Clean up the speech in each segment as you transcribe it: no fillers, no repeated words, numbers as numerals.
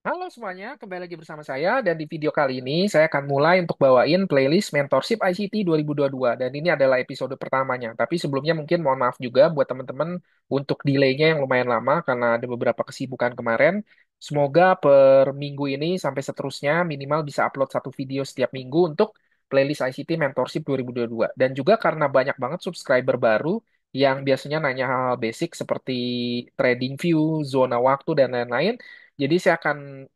Halo semuanya, kembali lagi bersama saya dan di video kali ini saya akan mulai untuk bawain playlist Mentorship ICT 2022 dan ini adalah episode pertamanya. Tapi sebelumnya mungkin mohon maaf juga buat teman-teman untuk delaynya yang lumayan lama karena ada beberapa kesibukan kemarin. Semoga per minggu ini sampai seterusnya minimal bisa upload satu video setiap minggu untuk playlist ICT Mentorship 2022. Dan juga karena banyak banget subscriber baru yang biasanya nanya hal-hal basic seperti trading view, zona waktu, dan lain-lain. Jadi saya akan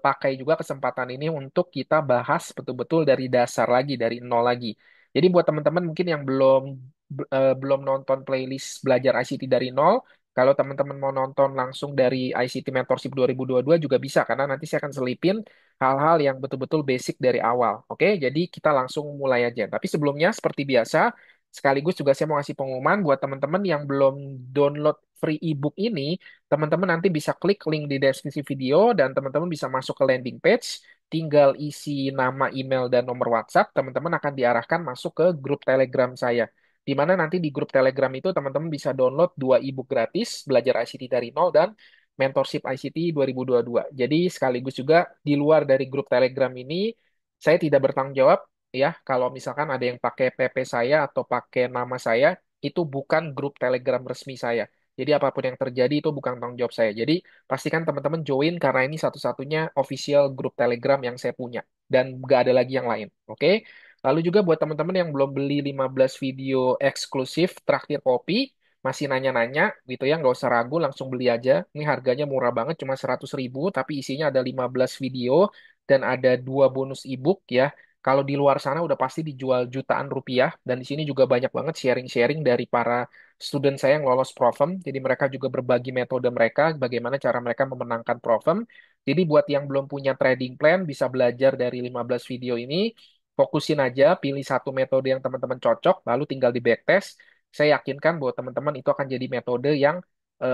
pakai juga kesempatan ini untuk kita bahas betul-betul dari dasar lagi, dari nol lagi. Jadi buat teman-teman mungkin yang belum nonton playlist belajar ICT dari nol, kalau teman-teman mau nonton langsung dari ICT Mentorship 2022 juga bisa, karena nanti saya akan selipin hal-hal yang betul-betul basic dari awal. Oke, jadi kita langsung mulai aja. Tapi sebelumnya, seperti biasa, sekaligus juga saya mau kasih pengumuman buat teman-teman yang belum download free ebook ini, teman-teman nanti bisa klik link di deskripsi video dan teman-teman bisa masuk ke landing page, tinggal isi nama, email, dan nomor WhatsApp, teman-teman akan diarahkan masuk ke grup Telegram saya. Di mana nanti di grup Telegram itu teman-teman bisa download dua ebook gratis, belajar ICT dari nol dan mentorship ICT 2022. Jadi sekaligus juga di luar dari grup Telegram ini, saya tidak bertanggung jawab ya kalau misalkan ada yang pakai PP saya atau pakai nama saya, itu bukan grup Telegram resmi saya. Jadi apapun yang terjadi itu bukan tanggung jawab saya. Jadi pastikan teman-teman join karena ini satu-satunya official grup Telegram yang saya punya. Dan nggak ada lagi yang lain. Oke? Lalu juga buat teman-teman yang belum beli 15 video eksklusif traktir kopi, masih nanya-nanya gitu ya, nggak usah ragu, langsung beli aja. Ini harganya murah banget, cuma 100.000, tapi isinya ada 15 video dan ada dua bonus ebook ya. Kalau di luar sana udah pasti dijual jutaan rupiah, dan di sini juga banyak banget sharing-sharing dari para student saya yang lolos Profem. Jadi mereka juga berbagi metode mereka, bagaimana cara mereka memenangkan Profem. Jadi buat yang belum punya trading plan, bisa belajar dari 15 video ini, fokusin aja, pilih satu metode yang teman-teman cocok, lalu tinggal di backtest. Saya yakinkan bahwa teman-teman itu akan jadi metode yang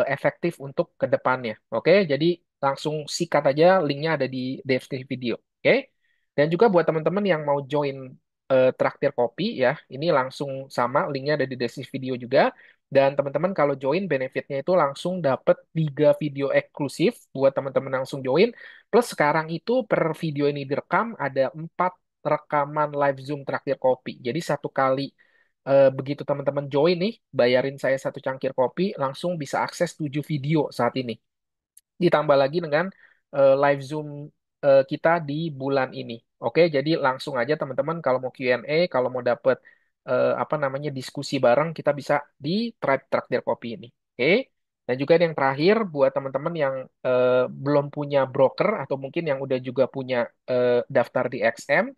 efektif untuk ke depannya. Oke, jadi langsung sikat aja, linknya ada di deskripsi video. Oke, dan juga buat teman-teman yang mau join traktir kopi ya, ini langsung sama, linknya ada di deskripsi video juga. Dan teman-teman kalau join benefitnya itu langsung dapat 3 video eksklusif buat teman-teman langsung join. Plus sekarang itu per video ini direkam ada 4 rekaman live Zoom traktir kopi. Jadi satu kali begitu teman-teman join nih, bayarin saya satu cangkir kopi, langsung bisa akses 7 video saat ini. Ditambah lagi dengan live Zoom kita di bulan ini. Oke, jadi langsung aja teman-teman kalau mau Q&A, kalau mau dapet apa namanya diskusi bareng, kita bisa di Tribe Traktir Kopi ini. Oke. Dan juga yang terakhir buat teman-teman yang belum punya broker atau mungkin yang udah juga punya daftar di XM.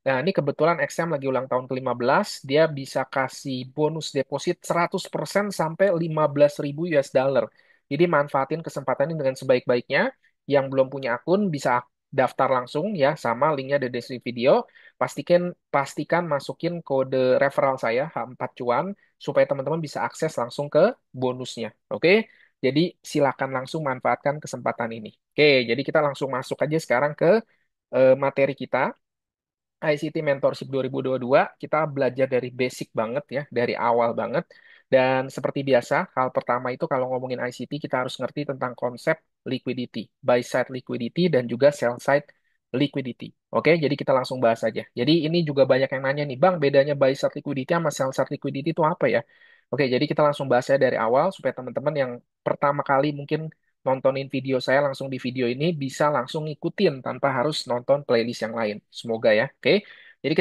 Nah, ini kebetulan XM lagi ulang tahun ke-15, dia bisa kasih bonus deposit 100% sampai 15.000 US dollar. Jadi manfaatin kesempatan ini dengan sebaik-baiknya. Yang belum punya akun bisa daftar langsung ya, sama linknya di deskripsi video. Pastikan pastikan masukin kode referral saya H4 cuan supaya teman-teman bisa akses langsung ke bonusnya. Oke? Jadi silakan langsung manfaatkan kesempatan ini. Oke, jadi kita langsung masuk aja sekarang ke materi kita. ICT Mentorship 2022, kita belajar dari basic banget ya, dari awal banget. Dan seperti biasa, hal pertama itu kalau ngomongin ICT, kita harus ngerti tentang konsep liquidity, buy side liquidity dan juga sell side liquidity. Oke, jadi kita langsung bahas aja. Jadi ini juga banyak yang nanya nih, Bang, bedanya buy side liquidity sama sell side liquidity itu apa ya? Oke, jadi kita langsung bahasnya dari awal supaya teman-teman yang pertama kali mungkin nontonin video saya langsung di video ini bisa langsung ngikutin tanpa harus nonton playlist yang lain. Semoga ya. Oke. Jadi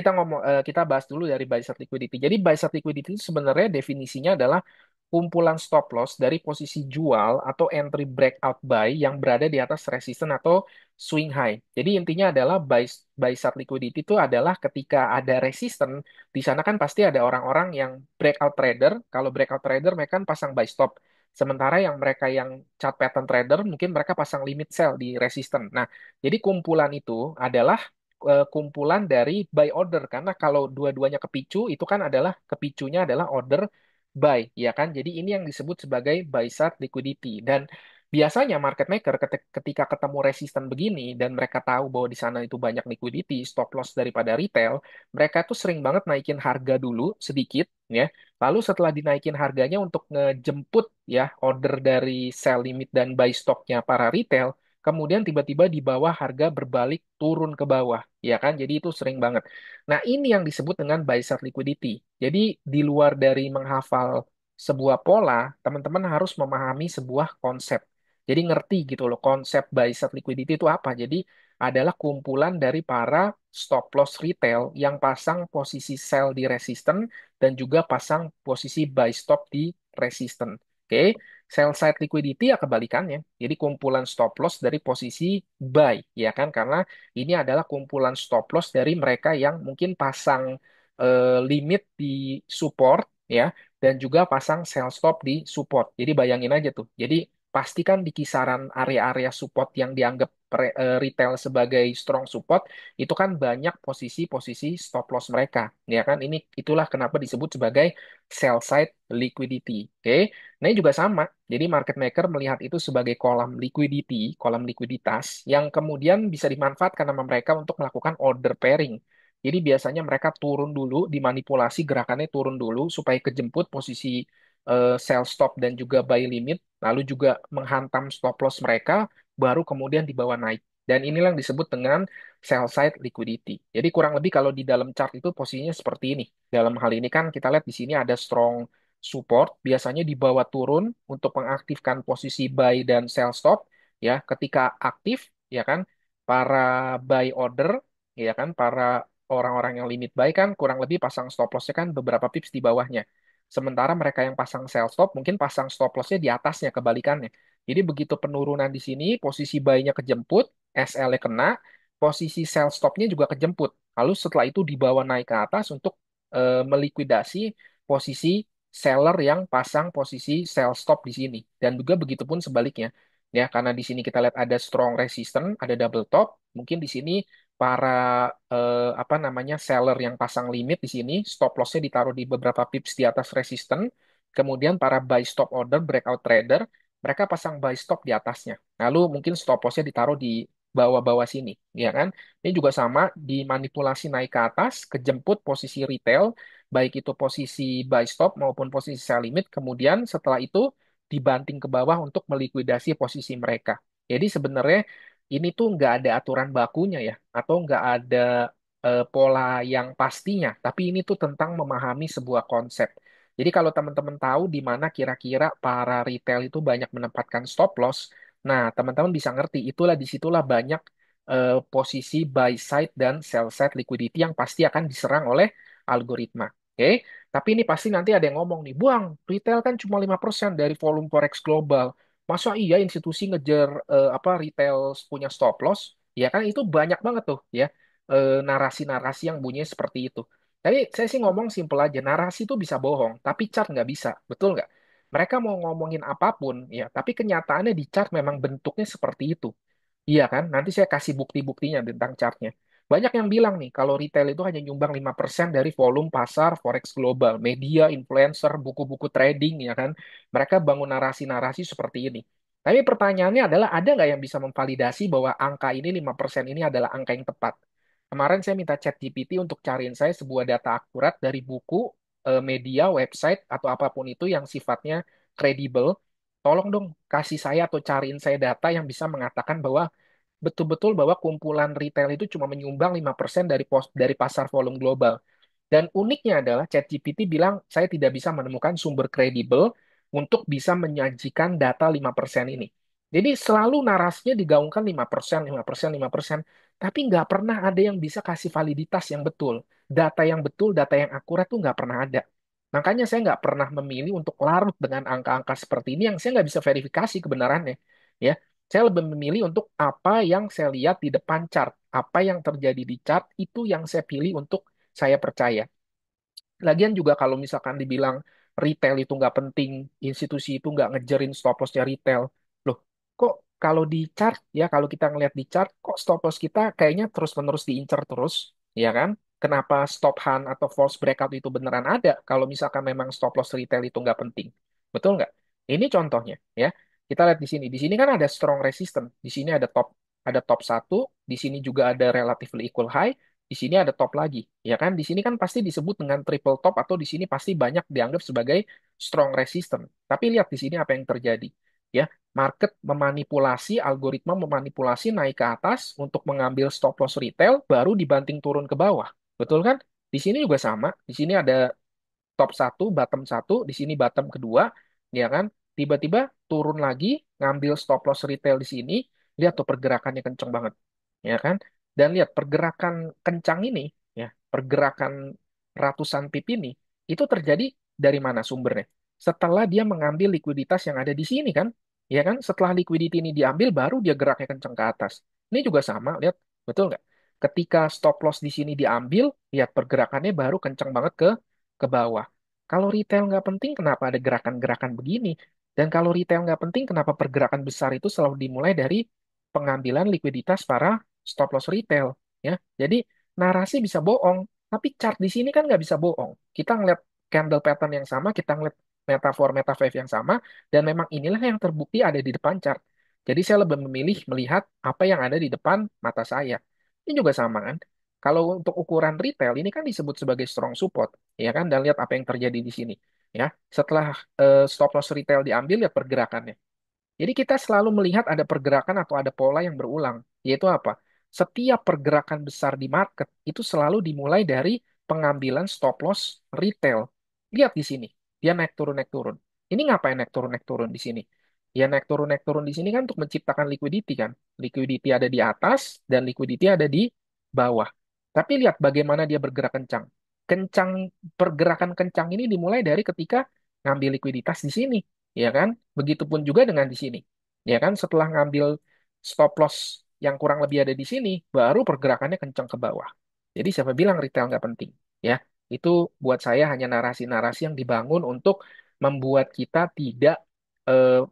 kita bahas dulu dari buy side liquidity. Jadi buy side liquidity itu sebenarnya definisinya adalah kumpulan stop loss dari posisi jual atau entry breakout buy yang berada di atas resistance atau swing high. Jadi intinya adalah buy side liquidity itu adalah ketika ada resistance, di sana kan pasti ada orang-orang yang breakout trader. Kalau breakout trader mereka kan pasang buy stop. Sementara yang mereka yang chart pattern trader mungkin mereka pasang limit sell di resistance. Nah, jadi kumpulan itu adalah kumpulan dari buy order karena kalau dua-duanya kepicu itu kan adalah kepicunya adalah order buy, ya kan? Jadi ini yang disebut sebagai buy side liquidity dan biasanya market maker ketika ketemu resisten begini dan mereka tahu bahwa di sana itu banyak liquidity, stop loss daripada retail, mereka tuh sering banget naikin harga dulu sedikit ya. Lalu setelah dinaikin harganya untuk ngejemput ya order dari sell limit dan buy stocknya para retail, kemudian tiba-tiba di bawah harga berbalik turun ke bawah, ya kan? Jadi itu sering banget. Nah, ini yang disebut dengan buy side liquidity. Jadi di luar dari menghafal sebuah pola, teman-teman harus memahami sebuah konsep. Jadi ngerti gitu loh, konsep buy side liquidity itu apa. Jadi adalah kumpulan dari para stop loss retail yang pasang posisi sell di resisten dan juga pasang posisi buy stop di resisten. Oke, sell side liquidity ya kebalikannya. Jadi kumpulan stop loss dari posisi buy, ya kan? Karena ini adalah kumpulan stop loss dari mereka yang mungkin pasang limit di support, ya, dan juga pasang sell stop di support. Jadi bayangin aja tuh. Jadi pastikan di kisaran area-area support yang dianggap retail sebagai strong support itu kan banyak posisi-posisi stop loss mereka, ya kan? Itulah kenapa disebut sebagai sell side liquidity. Oke. Nah, ini juga sama. Jadi market maker melihat itu sebagai kolam liquidity, kolam likuiditas yang kemudian bisa dimanfaatkan sama mereka untuk melakukan order pairing. Jadi biasanya mereka turun dulu, dimanipulasi gerakannya turun dulu supaya kejemput posisi sell stop dan juga buy limit, lalu juga menghantam stop loss mereka, baru kemudian dibawa naik. Dan inilah yang disebut dengan sell side liquidity. Jadi kurang lebih kalau di dalam chart itu posisinya seperti ini. Dalam hal ini kan kita lihat di sini ada strong support, biasanya dibawa turun untuk mengaktifkan posisi buy dan sell stop. Ya, ketika aktif, ya kan, para buy order, ya kan, para orang-orang yang limit buy kan kurang lebih pasang stop loss-nya kan beberapa pips di bawahnya. Sementara mereka yang pasang sell stop mungkin pasang stop loss-nya di atasnya kebalikannya. Jadi begitu penurunan di sini, posisi buy-nya kejemput, SL-nya kena, posisi sell stop-nya juga kejemput. Lalu setelah itu dibawa naik ke atas untuk melikuidasi posisi seller yang pasang posisi sell stop di sini. Dan juga begitu pun sebaliknya. Ya, karena di sini kita lihat ada strong resistance, ada double top. Mungkin di sini para apa namanya seller yang pasang limit di sini stop loss-nya ditaruh di beberapa pips di atas resistance. Kemudian para buy stop order breakout trader mereka pasang buy stop di atasnya. Lalu mungkin stop loss-nya ditaruh di bawah-bawah sini, ya kan? Ini juga sama dimanipulasi naik ke atas, kejemput posisi retail, baik itu posisi buy stop maupun posisi sell limit. Kemudian setelah itu dibanting ke bawah untuk melikuidasi posisi mereka. Jadi sebenarnya ini tuh nggak ada aturan bakunya ya, atau nggak ada pola yang pastinya. Tapi ini tuh tentang memahami sebuah konsep. Jadi kalau teman-teman tahu di mana kira-kira para retail itu banyak menempatkan stop loss, nah teman-teman bisa ngerti itulah disitulah banyak posisi buy side dan sell side liquidity yang pasti akan diserang oleh algoritma. Oke, tapi ini pasti nanti ada yang ngomong nih, Buang, retail kan cuma 5% dari volume forex global. Masa iya institusi ngejar apa retail punya stop loss? Ya kan itu banyak banget tuh ya narasi-narasi yang bunyinya seperti itu. Tapi saya sih ngomong simple aja, narasi itu bisa bohong, tapi chart nggak bisa, betul nggak? Mereka mau ngomongin apapun, ya, tapi kenyataannya di chart memang bentuknya seperti itu. Iya kan? Nanti saya kasih bukti-buktinya tentang chartnya. Banyak yang bilang nih, kalau retail itu hanya nyumbang 5% dari volume pasar forex global. Media, influencer, buku-buku trading, ya kan? Mereka bangun narasi-narasi seperti ini. Tapi pertanyaannya adalah, ada nggak yang bisa memvalidasi bahwa angka ini 5% ini adalah angka yang tepat? Kemarin saya minta ChatGPT untuk cariin saya sebuah data akurat dari buku, media, website, atau apapun itu yang sifatnya kredibel. Tolong dong kasih saya atau cariin saya data yang bisa mengatakan bahwa betul-betul bahwa kumpulan retail itu cuma menyumbang 5% dari pasar volume global. Dan uniknya adalah ChatGPT bilang saya tidak bisa menemukan sumber kredibel untuk bisa menyajikan data 5% ini. Jadi selalu narasinya digaungkan 5%, 5%, 5%, tapi nggak pernah ada yang bisa kasih validitas yang betul. Data yang betul, data yang akurat tuh nggak pernah ada. Makanya saya nggak pernah memilih untuk larut dengan angka-angka seperti ini yang saya nggak bisa verifikasi kebenarannya. Ya, saya lebih memilih untuk apa yang saya lihat di depan chart, apa yang terjadi di chart itu yang saya pilih untuk saya percaya. Lagian juga kalau misalkan dibilang retail itu nggak penting, institusi itu nggak ngejerin stop lossnya retail. Loh, kok kalau di chart, ya kalau kita ngelihat di chart, kok stop loss kita kayaknya terus-menerus diincar terus, ya kan? Kenapa stop hunt atau false breakout itu beneran ada kalau misalkan memang stop loss retail itu nggak penting? Betul nggak? Ini contohnya, ya. Kita lihat di sini. Di sini kan ada strong resistance. Di sini ada top satu, di sini juga ada relatively equal high, di sini ada top lagi, ya kan? Di sini kan pasti disebut dengan triple top atau di sini pasti banyak dianggap sebagai strong resistance. Tapi lihat di sini apa yang terjadi. ya. Market memanipulasi, algoritma memanipulasi naik ke atas untuk mengambil stop loss retail, baru dibanting turun ke bawah. Betul kan? Di sini juga sama. Di sini ada top satu, bottom satu, di sini bottom kedua, ya kan? Tiba-tiba turun lagi, ngambil stop loss retail di sini, lihat tuh pergerakannya kenceng banget, ya kan? Dan lihat pergerakan kencang ini, ya, pergerakan ratusan pip ini, itu terjadi dari mana sumbernya? Setelah dia mengambil likuiditas yang ada di sini kan, ya kan? Setelah likuiditi ini diambil, baru dia geraknya kenceng ke atas. Ini juga sama, lihat, betul nggak? Ketika stop loss di sini diambil, lihat pergerakannya baru kenceng banget ke bawah. Kalau retail nggak penting, kenapa ada gerakan-gerakan begini? Dan kalau retail nggak penting, kenapa pergerakan besar itu selalu dimulai dari pengambilan likuiditas para stop loss retail? Ya, jadi narasi bisa bohong, tapi chart di sini kan nggak bisa bohong. Kita ngeliat candle pattern yang sama, kita ngeliat metafor meta wave yang sama, dan memang inilah yang terbukti ada di depan chart. Jadi saya lebih memilih melihat apa yang ada di depan mata saya. Ini juga sama kan? Kalau untuk ukuran retail ini kan disebut sebagai strong support, ya kan? Dan lihat apa yang terjadi di sini, ya. Setelah stop loss retail diambil, lihat pergerakannya. Jadi kita selalu melihat ada pergerakan atau ada pola yang berulang, yaitu apa? Setiap pergerakan besar di market itu selalu dimulai dari pengambilan stop loss retail. Lihat di sini, dia naik turun. Ini ngapain naik turun di sini? Ya naik turun di sini kan untuk menciptakan liquidity kan. Liquidity ada di atas dan liquidity ada di bawah. Tapi lihat bagaimana dia bergerak kencang. Kencang pergerakan kencang ini dimulai dari ketika ngambil likuiditas di sini, ya kan? Begitupun juga dengan di sini. Ya kan, setelah ngambil stop loss yang kurang lebih ada di sini, baru pergerakannya kencang ke bawah. Jadi siapa bilang retail nggak penting? Ya, itu buat saya hanya narasi-narasi yang dibangun untuk membuat kita tidak eh,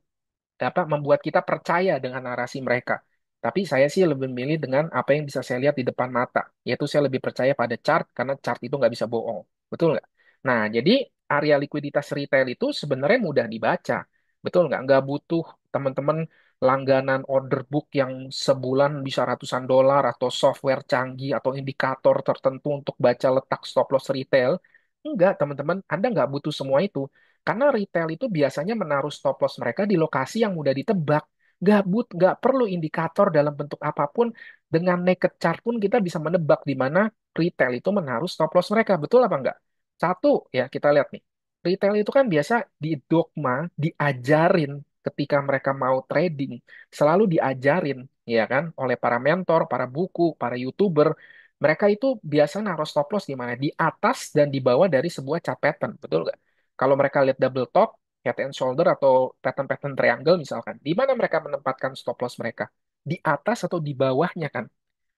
membuat kita percaya dengan narasi mereka. Tapi saya sih lebih memilih dengan apa yang bisa saya lihat di depan mata, yaitu saya lebih percaya pada chart karena chart itu nggak bisa bohong, betul nggak? Nah, jadi area likuiditas retail itu sebenarnya mudah dibaca, betul nggak? Nggak butuh teman-teman langganan order book yang sebulan bisa ratusan dolar atau software canggih atau indikator tertentu untuk baca letak stop loss retail. Enggak, teman-teman, Anda nggak butuh semua itu. Karena retail itu biasanya menaruh stop loss mereka di lokasi yang mudah ditebak. Nggak perlu indikator dalam bentuk apapun. Dengan naked chart pun kita bisa menebak di mana retail itu menaruh stop loss mereka. Betul apa enggak? Satu, ya kita lihat nih. Retail itu kan biasa didogma, diajarin ketika mereka mau trading. Selalu diajarin, ya kan, oleh para mentor, para buku, para YouTuber. Mereka itu biasa naruh stop loss di mana? Di atas dan di bawah dari sebuah chart pattern. Betul nggak? Kalau mereka lihat double top, head and shoulder atau pattern-pattern triangle misalkan, di mana mereka menempatkan stop loss mereka? Di atas atau di bawahnya kan?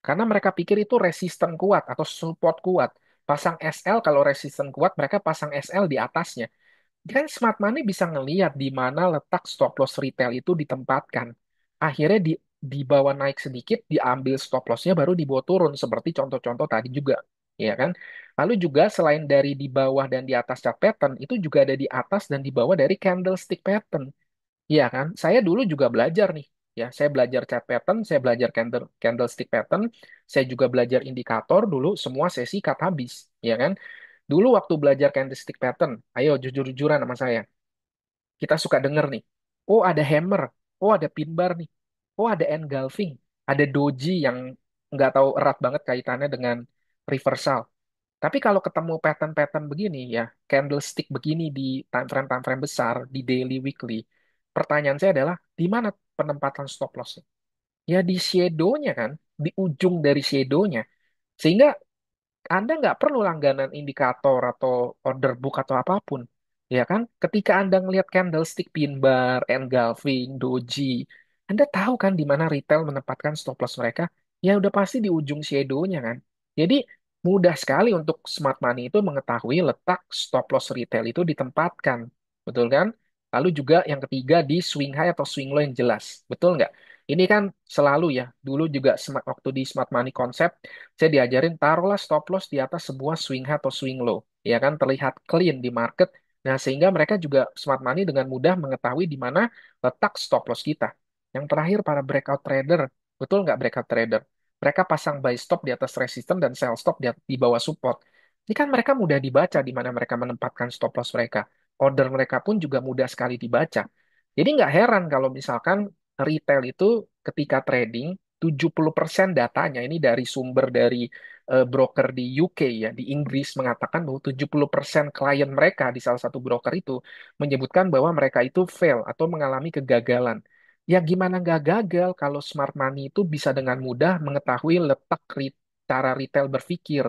Karena mereka pikir itu resisten kuat atau support kuat. Pasang SL kalau resisten kuat, mereka pasang SL di atasnya. Kan smart money bisa ngelihat di mana letak stop loss retail itu ditempatkan. Akhirnya dibawa naik sedikit, diambil stop lossnya baru dibawa turun seperti contoh-contoh tadi juga, ya kan? Lalu juga selain dari di bawah dan di atas chart pattern, itu juga ada di atas dan di bawah dari candlestick pattern. Iya kan? Saya dulu juga belajar nih. Ya, saya belajar chart pattern, saya belajar candlestick pattern, saya juga belajar indikator dulu, semua sesi cut habis, ya kan? Dulu waktu belajar candlestick pattern, ayo jujur-jujuran sama saya. Kita suka denger nih, oh ada hammer, oh ada pin bar nih, oh ada engulfing, ada doji yang nggak tahu erat banget kaitannya dengan reversal. Tapi kalau ketemu pattern-pattern begini ya, candlestick begini di time frame besar, di daily, weekly, pertanyaan saya adalah di mana penempatan stop loss? Ya di shadow-nya kan, di ujung dari shadow-nya. Sehingga anda nggak perlu langganan indikator atau order book atau apapun. Ya kan? Ketika Anda ngelihat candlestick pin bar, engulfing, doji, Anda tahu kan di mana retail menempatkan stop loss mereka? Ya udah pasti di ujung shadow-nya kan. Jadi mudah sekali untuk smart money itu mengetahui letak stop loss retail itu ditempatkan. Betul kan? Lalu juga yang ketiga di swing high atau swing low yang jelas. Betul nggak? Ini kan selalu ya, dulu juga waktu di smart money konsep, saya diajarin taruhlah stop loss di atas sebuah swing high atau swing low, ya kan terlihat clean di market. Nah, sehingga mereka juga smart money dengan mudah mengetahui di mana letak stop loss kita. Yang terakhir para breakout trader, betul nggak breakout trader? Mereka pasang buy stop di atas resisten dan sell stop di bawah support. Ini kan mereka mudah dibaca di mana mereka menempatkan stop loss mereka. Order mereka pun juga mudah sekali dibaca. Jadi nggak heran kalau misalkan retail itu ketika trading, 70% datanya ini dari sumber dari broker di UK ya, di Inggris mengatakan bahwa 70% klien mereka di salah satu broker itu menyebutkan bahwa mereka itu fail atau mengalami kegagalan. Ya gimana nggak gagal kalau smart money itu bisa dengan mudah mengetahui letak cara retail berpikir,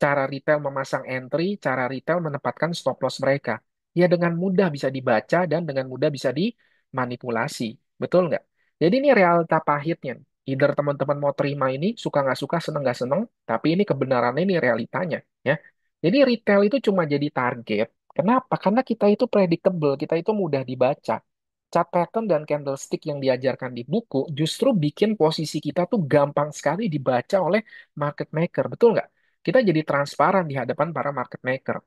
cara retail memasang entry, cara retail menempatkan stop loss mereka. Ya dengan mudah bisa dibaca dan dengan mudah bisa dimanipulasi. Betul nggak? Jadi ini realita pahitnya. Either teman-teman mau terima ini, suka nggak suka, seneng nggak seneng, tapi ini kebenarannya, ini realitanya. Ya. Jadi retail itu cuma jadi target. Kenapa? Karena kita itu predictable, kita itu mudah dibaca. Chart pattern dan candlestick yang diajarkan di buku justru bikin posisi kita tuh gampang sekali dibaca oleh market maker. Betul nggak? Kita jadi transparan di hadapan para market maker.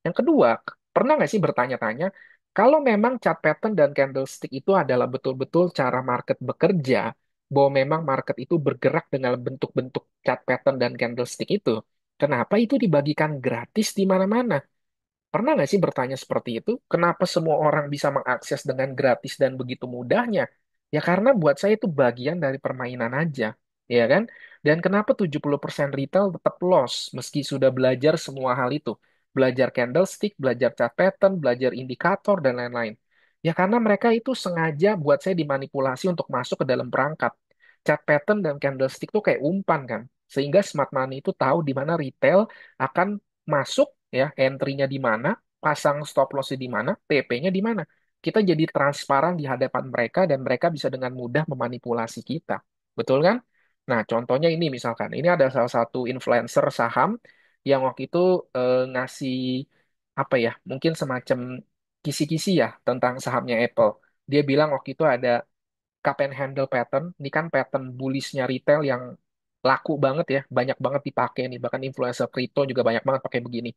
Yang kedua, pernah nggak sih bertanya-tanya, kalau memang chart pattern dan candlestick itu adalah betul-betul cara market bekerja, bahwa memang market itu bergerak dengan bentuk-bentuk chart pattern dan candlestick itu, kenapa itu dibagikan gratis di mana-mana? Pernah nggak sih bertanya seperti itu? Kenapa semua orang bisa mengakses dengan gratis dan begitu mudahnya? Ya karena buat saya itu bagian dari permainan aja, ya kan? Dan kenapa 70% retail tetap loss meski sudah belajar semua hal itu? Belajar candlestick, belajar chart pattern, belajar indikator, dan lain-lain. Ya karena mereka itu sengaja buat saya dimanipulasi untuk masuk ke dalam perangkap. Chart pattern dan candlestick tuh kayak umpan kan? Sehingga smart money itu tahu di mana retail akan masuk ya, entry-nya di mana, pasang stop loss-nya di mana, TP-nya di mana. Kita jadi transparan di hadapan mereka dan mereka bisa dengan mudah memanipulasi kita. Betul kan? Nah, contohnya ini misalkan, ini ada salah satu influencer saham yang waktu itu ngasih apa ya, mungkin semacam kisi-kisi ya tentang sahamnya Apple. Dia bilang waktu itu ada cup and handle pattern. Ini kan pattern bullishnya retail yang laku banget ya, banyak banget dipakai nih. Bahkan influencer crypto juga banyak banget pakai begini.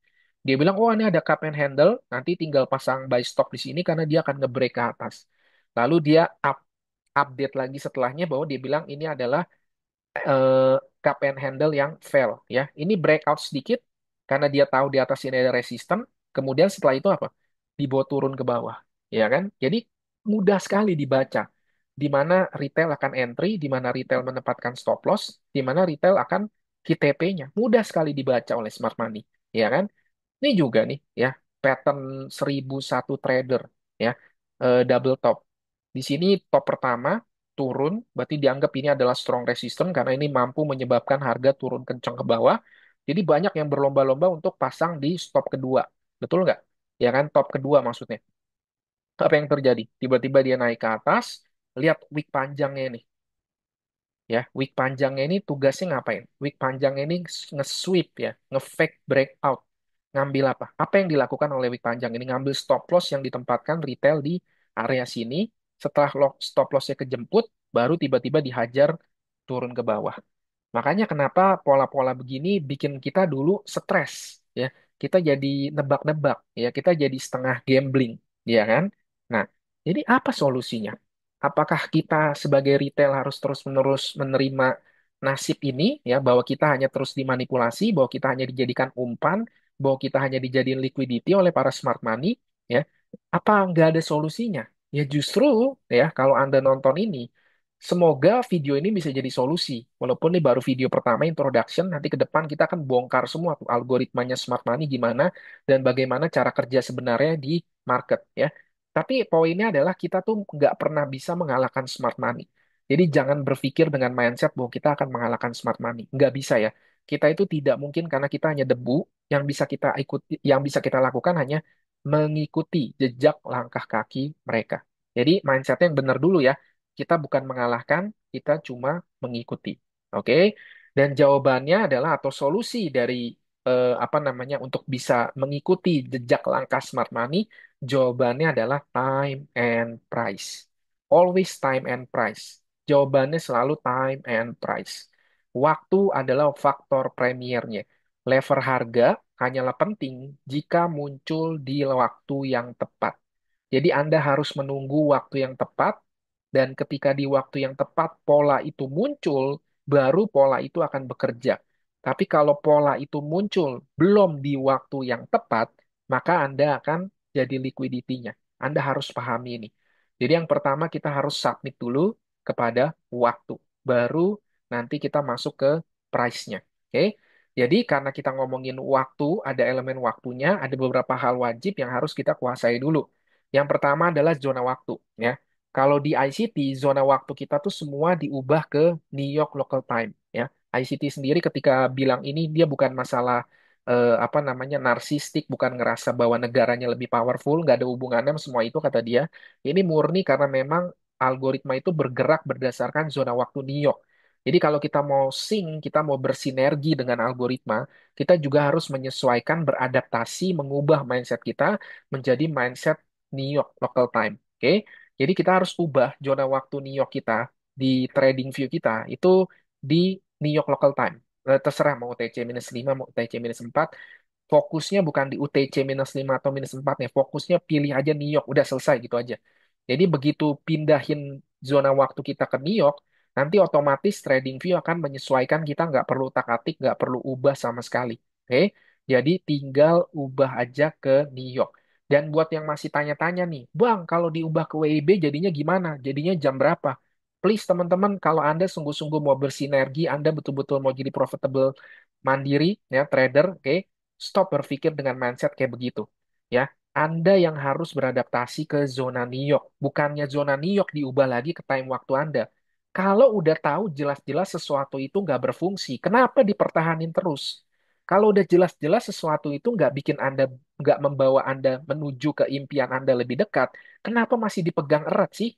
Dia bilang, oh ini ada cup and handle, nanti tinggal pasang buy stop di sini karena dia akan nge-break ke atas. Lalu dia update lagi setelahnya bahwa dia bilang ini adalah cup and handle yang fail ya. Ini breakout sedikit karena dia tahu di atas ini ada resisten. Kemudian setelah itu apa? Dibawa turun ke bawah, ya kan? Jadi mudah sekali dibaca di mana retail akan entry, di mana retail menempatkan stop loss, di mana retail akan hit TP-nya. Mudah sekali dibaca oleh smart money, ya kan? Ini juga nih ya, pattern 1001 trader ya, double top. Di sini top pertama turun, berarti dianggap ini adalah strong resistance karena ini mampu menyebabkan harga turun kencang ke bawah. Jadi banyak yang berlomba-lomba untuk pasang di stop kedua. Betul nggak? Ya kan, top kedua maksudnya. Apa yang terjadi? Tiba-tiba dia naik ke atas, lihat wick panjangnya ini. Ya, week panjangnya ini tugasnya ngapain? Week panjangnya ini nge-sweep ya, nge-fake breakout. Ngambil apa? Apa yang dilakukan oleh week panjang ini? Ngambil stop loss yang ditempatkan retail di area sini. Setelah stop lossnya kejemput, baru tiba-tiba dihajar turun ke bawah. Makanya kenapa pola-pola begini bikin kita dulu stres, ya. Kita jadi nebak-nebak, ya. Kita jadi setengah gambling, ya kan? Nah, jadi apa solusinya? Apakah kita sebagai retail harus terus-menerus menerima nasib ini, ya, bahwa kita hanya terus dimanipulasi, bahwa kita hanya dijadikan umpan, bahwa kita hanya dijadikan liquidity oleh para smart money, ya? Apa nggak ada solusinya? Ya justru, ya, kalau Anda nonton ini, semoga video ini bisa jadi solusi. Walaupun ini baru video pertama introduction, nanti ke depan kita akan bongkar semua tuh algoritmanya smart money gimana dan bagaimana cara kerja sebenarnya di market ya. Tapi poinnya adalah kita tuh nggak pernah bisa mengalahkan smart money. Jadi jangan berpikir dengan mindset bahwa kita akan mengalahkan smart money. Nggak bisa ya. Kita itu tidak mungkin karena kita hanya debu, yang bisa kita ikuti, yang bisa kita lakukan hanya mengikuti jejak langkah kaki mereka. Jadi mindsetnya yang benar dulu ya. Kita bukan mengalahkan, kita cuma mengikuti. Oke? Dan jawabannya adalah atau solusi dari apa namanya untuk bisa mengikuti jejak langkah smart money, jawabannya adalah time and price. Always time and price. Jawabannya selalu time and price. Waktu adalah faktor premiernya. Lever harga hanyalah penting jika muncul di waktu yang tepat. Jadi Anda harus menunggu waktu yang tepat, dan ketika di waktu yang tepat pola itu muncul, baru pola itu akan bekerja. Tapi kalau pola itu muncul belum di waktu yang tepat, maka Anda akan jadi liquidity-nya. Anda harus pahami ini. Jadi yang pertama kita harus submit dulu kepada waktu. Baru nanti kita masuk ke price-nya. Oke? Jadi karena kita ngomongin waktu, ada elemen waktunya, ada beberapa hal wajib yang harus kita kuasai dulu. Yang pertama adalah zona waktu, ya. Kalau di ICT, zona waktu kita tuh semua diubah ke New York Local Time, ya. ICT sendiri ketika bilang ini dia bukan masalah apa namanya narsistik, bukan ngerasa bahwa negaranya lebih powerful, nggak ada hubungannya sama semua itu kata dia. Ini murni karena memang algoritma itu bergerak berdasarkan zona waktu New York. Jadi kalau kita mau sync, kita mau bersinergi dengan algoritma, kita juga harus menyesuaikan, beradaptasi, mengubah mindset kita menjadi mindset New York local time. Oke? Jadi kita harus ubah zona waktu New York kita di trading view kita itu di New York local time. Terserah mau UTC -5, mau UTC -4, fokusnya bukan di UTC -5 atau -4 nya, fokusnya pilih aja New York, udah selesai gitu aja. Jadi begitu pindahin zona waktu kita ke New York, nanti otomatis TradingView akan menyesuaikan kita nggak perlu utak-atik, nggak perlu ubah sama sekali. Oke, jadi tinggal ubah aja ke New York. Dan buat yang masih tanya-tanya nih, Bang, kalau diubah ke WIB jadinya gimana? Jadinya jam berapa? Please teman-teman, kalau Anda sungguh-sungguh mau bersinergi, Anda betul-betul mau jadi profitable mandiri, ya trader, oke, stop berpikir dengan mindset kayak begitu. Ya, Anda yang harus beradaptasi ke zona New York. Bukannya zona New York diubah lagi ke time waktu Anda. Kalau udah tahu jelas-jelas sesuatu itu nggak berfungsi, kenapa dipertahanin terus? Kalau udah jelas-jelas sesuatu itu nggak bikin Anda, nggak membawa Anda menuju ke impian Anda lebih dekat, kenapa masih dipegang erat sih?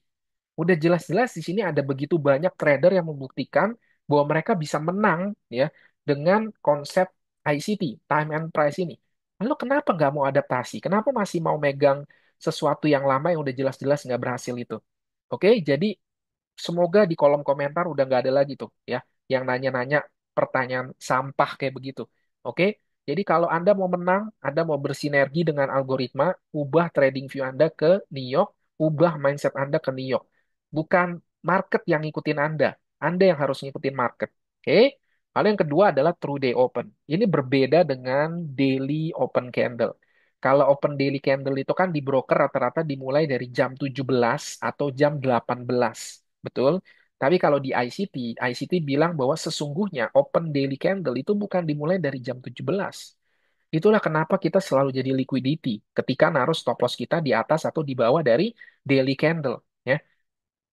Udah jelas-jelas di sini ada begitu banyak trader yang membuktikan bahwa mereka bisa menang ya dengan konsep ICT, time and price ini. Lalu kenapa nggak mau adaptasi? Kenapa masih mau megang sesuatu yang lama yang udah jelas-jelas nggak berhasil itu? Oke, jadi semoga di kolom komentar udah nggak ada lagi tuh ya yang nanya-nanya pertanyaan sampah kayak begitu. Oke, jadi kalau Anda mau menang, Anda mau bersinergi dengan algoritma, ubah trading view Anda ke New York, ubah mindset Anda ke New York. Bukan market yang ngikutin Anda. Anda yang harus ngikutin market. Oke. Lalu yang kedua adalah true day open. Ini berbeda dengan daily open candle. Kalau open daily candle itu kan di broker rata-rata dimulai dari jam 17 atau jam 18. Betul? Tapi kalau di ICT, ICT bilang bahwa sesungguhnya open daily candle itu bukan dimulai dari jam 17. Itulah kenapa kita selalu jadi liquidity ketika naruh stop loss kita di atas atau di bawah dari daily candle. Ya,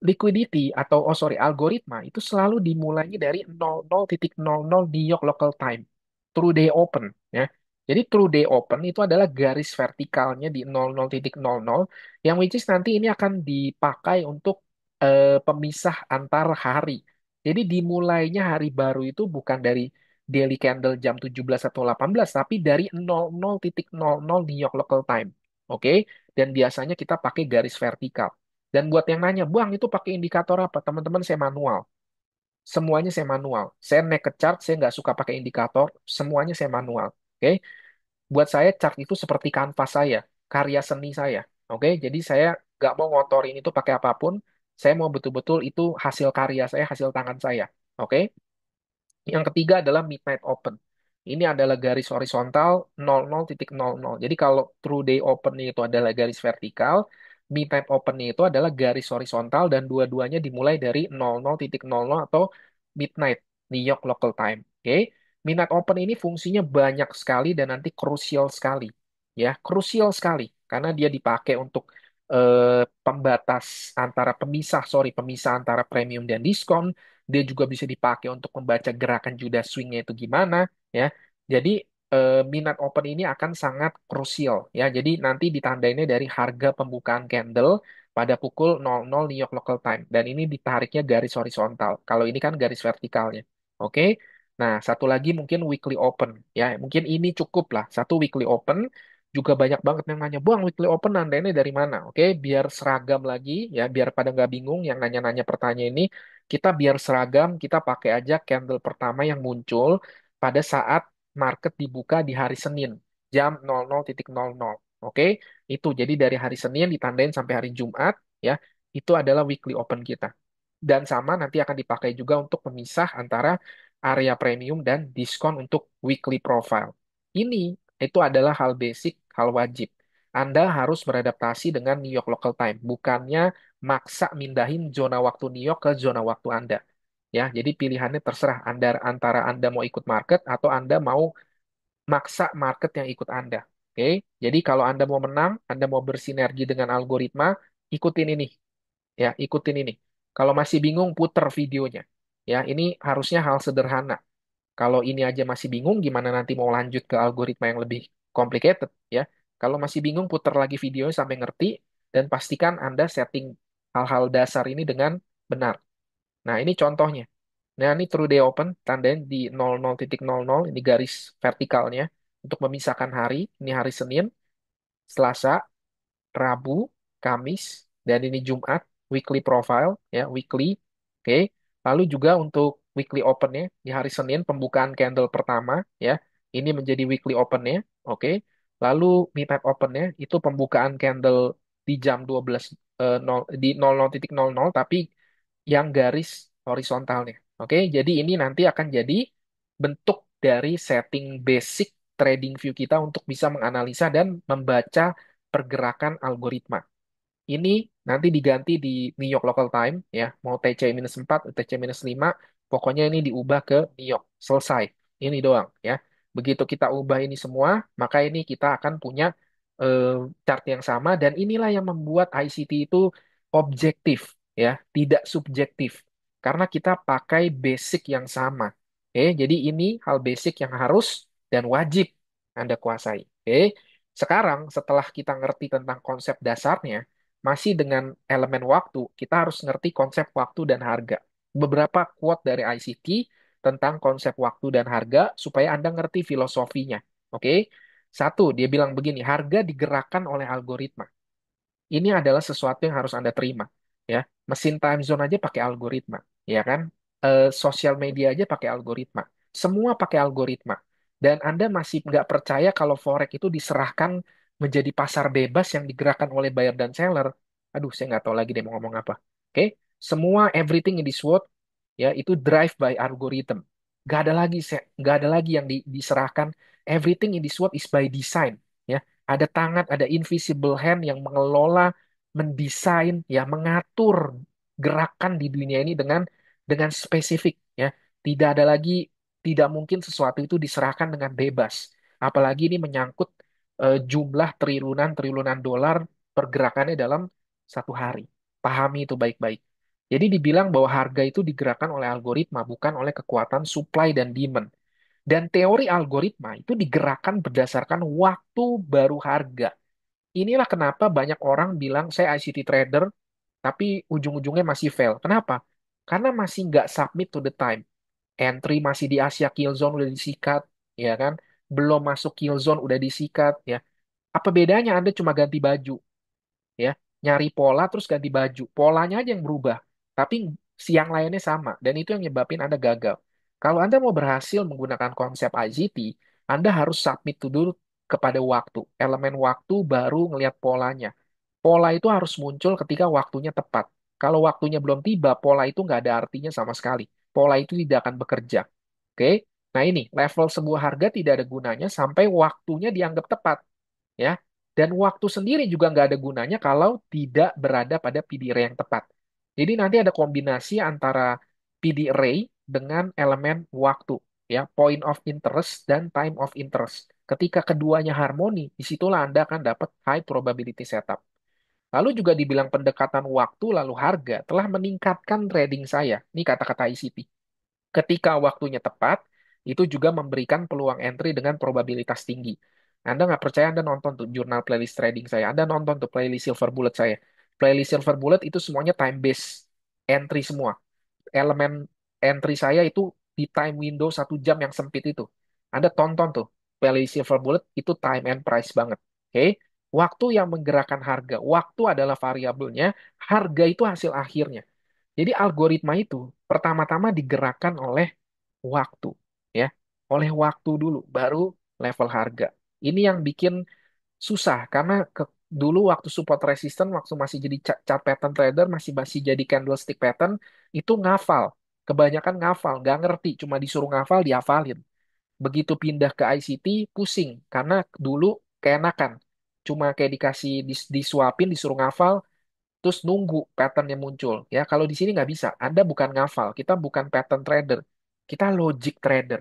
liquidity atau algoritma itu selalu dimulainya dari 00.00 New York local time, true day open ya. Jadi true day open itu adalah garis vertikalnya di 00.00 yang which is nanti ini akan dipakai untuk pemisah antar hari. Jadi dimulainya hari baru itu bukan dari daily candle jam 17 atau 18 tapi dari 00.00 New York local time. Oke? Dan biasanya kita pakai garis vertikal. Dan buat yang nanya, Bang, itu pakai indikator apa? Teman-teman, saya manual. Semuanya saya manual. Saya naked chart, saya nggak suka pakai indikator. Semuanya saya manual. Oke? Buat saya, chart itu seperti kanvas saya, karya seni saya. Oke? Jadi saya nggak mau ngotorin itu pakai apapun. Saya mau betul-betul itu hasil karya saya, hasil tangan saya. Oke? Yang ketiga adalah midnight open. Ini adalah garis horizontal 00.00. Jadi kalau true day open itu adalah garis vertikal, midnight open itu adalah garis horizontal dan dua-duanya dimulai dari 00.00 atau midnight New York local time. Oke. Midnight open ini fungsinya banyak sekali dan nanti krusial sekali. Ya, krusial sekali karena dia dipakai untuk pembatas antara pemisah antara premium dan diskon. Dia juga bisa dipakai untuk membaca gerakan Judas swing-nya itu gimana ya. Jadi minat open ini akan sangat krusial ya. Jadi nanti ditandainnya dari harga pembukaan candle pada pukul 00 New York local time dan ini ditariknya garis horizontal. Kalau ini kan garis vertikalnya. Oke. Nah, satu lagi mungkin weekly open ya. Mungkin ini cukup lah. Satu weekly open juga banyak banget yang nanya, Bang, weekly open nandainnya dari mana? Oke, biar seragam lagi ya, biar pada nggak bingung yang nanya-nanya pertanyaan ini, kita biar seragam, kita pakai aja candle pertama yang muncul pada saat market dibuka di hari Senin, jam 00.00. Oke, itu jadi dari hari Senin ditandain sampai hari Jumat, ya, itu adalah weekly open kita. Dan sama nanti akan dipakai juga untuk pemisah antara area premium dan diskon untuk weekly profile. Ini itu adalah hal basic, hal wajib. Anda harus beradaptasi dengan New York local time, bukannya maksa mindahin zona waktu New York ke zona waktu Anda. Ya, jadi pilihannya terserah Anda antara Anda mau ikut market atau Anda mau maksa market yang ikut Anda. Oke, jadi kalau Anda mau menang, Anda mau bersinergi dengan algoritma, ikutin ini. Ya, ikutin ini. Kalau masih bingung, puter videonya. Ya, ini harusnya hal sederhana. Kalau ini aja masih bingung, gimana nanti mau lanjut ke algoritma yang lebih complicated, ya. Kalau masih bingung, putar lagi videonya sampai ngerti, dan pastikan Anda setting hal-hal dasar ini dengan benar. Nah, ini contohnya. Nah, ini true day open, tandain di 00.00, ini garis vertikalnya, untuk memisahkan hari. Ini hari Senin, Selasa, Rabu, Kamis, dan ini Jumat, weekly profile, ya, weekly. Oke. Lalu juga untuk weekly open-nya, di hari Senin, pembukaan candle pertama, ya, ini menjadi weekly open-nya, oke. Lalu midnight open-nya, itu pembukaan candle di jam 12, 0, di 00.00, tapi yang garis horizontalnya. Oke, jadi ini nanti akan jadi bentuk dari setting basic trading view kita untuk bisa menganalisa dan membaca pergerakan algoritma. Ini nanti diganti di New York Local Time, ya, mau TC-4, TC-5, pokoknya ini diubah ke New York. Selesai. Ini doang, ya. Begitu kita ubah ini semua, maka ini kita akan punya eh, chart yang sama, dan inilah yang membuat ICT itu objektif, ya, tidak subjektif. Karena kita pakai basic yang sama. Oke, jadi ini hal basic yang harus dan wajib Anda kuasai. Oke, sekarang setelah kita ngerti tentang konsep dasarnya, masih dengan elemen waktu, kita harus ngerti konsep waktu dan harga. Beberapa quote dari ICT tentang konsep waktu dan harga supaya Anda ngerti filosofinya. Oke? Satu, dia bilang begini, harga digerakkan oleh algoritma. Ini adalah sesuatu yang harus Anda terima, ya. Mesin time zone aja pakai algoritma, ya kan? Sosial media aja pakai algoritma. Semua pakai algoritma. Dan Anda masih nggak percaya kalau forex itu diserahkan menjadi pasar bebas yang digerakkan oleh buyer dan seller. Aduh, saya nggak tahu lagi deh mau ngomong apa. Oke? Semua everything in this world, ya, itu drive by algorithm. Nggak ada lagi yang diserahkan. Everything in this world is by design. Ya, ada tangan, ada invisible hand yang mengelola, mendesain, ya, mengatur gerakan di dunia ini dengan spesifik, ya. Tidak ada lagi, tidak mungkin sesuatu itu diserahkan dengan bebas. Apalagi ini menyangkut jumlah triliunan-triliunan dolar pergerakannya dalam satu hari. Pahami itu baik-baik. Jadi dibilang bahwa harga itu digerakkan oleh algoritma, bukan oleh kekuatan supply dan demand. Dan teori algoritma itu digerakkan berdasarkan waktu baru harga. Inilah kenapa banyak orang bilang saya ICT trader, tapi ujung-ujungnya masih fail. Kenapa? Karena masih nggak submit to the time. Entry masih di Asia kill zone udah disikat, ya kan? Belum masuk kill zone udah disikat, ya. Apa bedanya Anda cuma ganti baju? Ya, nyari pola terus ganti baju, polanya aja yang berubah tapi siang lainnya sama, dan itu yang nyebabin Anda gagal. Kalau Anda mau berhasil menggunakan konsep IGT, Anda harus submit to dulu kepada waktu, elemen waktu, baru ngelihat polanya. Pola itu harus muncul ketika waktunya tepat. Kalau waktunya belum tiba, pola itu nggak ada artinya sama sekali. Pola itu tidak akan bekerja. Oke, nah ini level sebuah harga tidak ada gunanya sampai waktunya dianggap tepat, ya. Dan waktu sendiri juga nggak ada gunanya kalau tidak berada pada PD array yang tepat. Jadi nanti ada kombinasi antara PD array dengan elemen waktu, ya, point of interest dan time of interest. Ketika keduanya harmoni, disitulah Anda akan dapat high probability setup. Lalu juga dibilang pendekatan waktu lalu harga telah meningkatkan trading saya. Ini kata-kata ICT. Ketika waktunya tepat, itu juga memberikan peluang entry dengan probabilitas tinggi. Anda nggak percaya, Anda nonton tuh jurnal playlist trading saya. Anda nonton tuh playlist Silver Bullet saya. Playlist Silver Bullet itu semuanya time based entry semua. Elemen entry saya itu di time window 1 jam yang sempit itu. Anda tonton tuh playlist Silver Bullet itu time and price banget. Oke? Waktu yang menggerakkan harga. Waktu adalah variabelnya, harga itu hasil akhirnya. Jadi algoritma itu pertama-tama digerakkan oleh waktu, ya, oleh waktu dulu, baru level harga. Ini yang bikin susah karena dulu waktu support resistance, waktu masih jadi chart pattern trader, masih masih jadi candlestick pattern, itu ngafal, kebanyakan ngafal, nggak ngerti, cuma disuruh ngafal dihafalin. Begitu pindah ke ICT pusing karena dulu keenakan, cuma kayak dikasih disuapin, disuruh ngafal, terus nunggu patternnya muncul. Ya, kalau di sini nggak bisa. Anda bukan ngafal, kita bukan pattern trader, kita logic trader.